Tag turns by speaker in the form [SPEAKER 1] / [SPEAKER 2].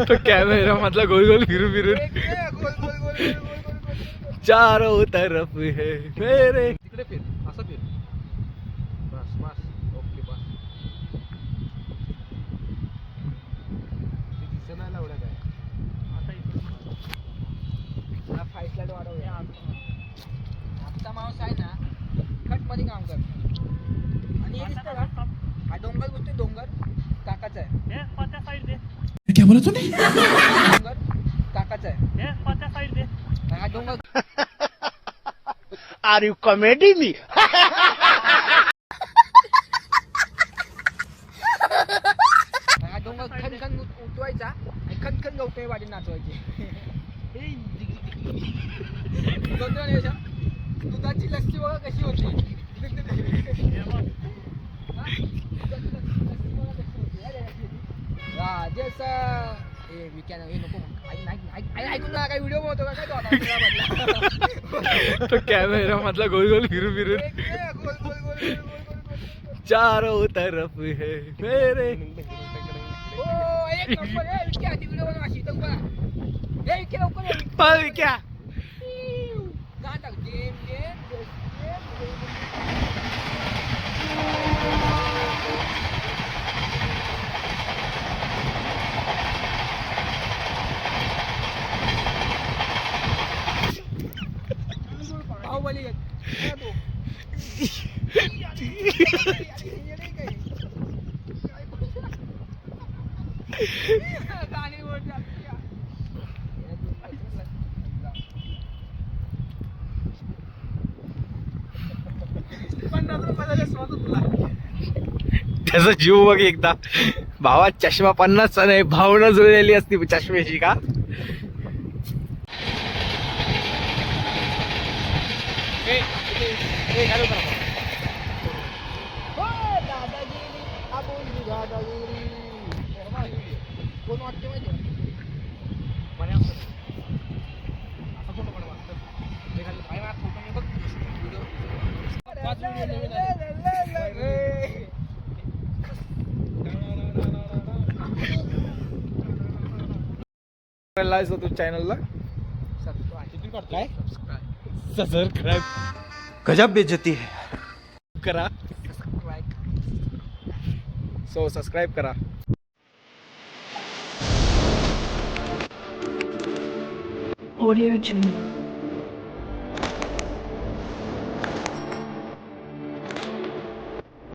[SPEAKER 1] तो कॅमेरा मधला गोल गोल फिरू फिरून चारों तरफ है मेरे.
[SPEAKER 2] तिकडे फिर, असं फिर. बस बस, ओके बस. ते दिसत नाही एवढं काय. आता इकडे फाईव्ह स्लाइड वाढवूया. आमचा माणूस आहे ना कट मध्ये काम करतो. आणि हे दिसतं का, हा डोंगर गोष्टी डोंगर काकाचा आहे. कोणत्या साईड दे, क्या बोला तूने. डोंगर काकाचा आहे. कोणत्या साईड दे, हा डोंगर.
[SPEAKER 3] Are you comedy me?
[SPEAKER 2] हा डोंगर खनखन उठवायचा आणि खनखन गवते वाटी नाचवायची. दुधाची लस्सी बघा कशी होती. राजेश नको ऐकून ना काय व्हिडिओ बनवतो का काय
[SPEAKER 1] तो कॅमेरा मधला गोल गोल फिरू फिरून चारों तरफ है मेरे.
[SPEAKER 2] एक नंबर व्हिडिओ बनवा अशी लवकर
[SPEAKER 1] क्या
[SPEAKER 2] बाहुबली
[SPEAKER 1] त्याचा जीव बघ एकदा. भावा चष्मा 50चा नाही, भावना जुळलेली असती चष्म्याची का.
[SPEAKER 2] कोण वाटते माहिती
[SPEAKER 1] तू चॅनलला
[SPEAKER 2] काय
[SPEAKER 1] सबस्क्राईब
[SPEAKER 3] गजब बेइज्जती है.
[SPEAKER 1] करा. सो सबस्क्राईब करा.
[SPEAKER 4] Audio Jungle.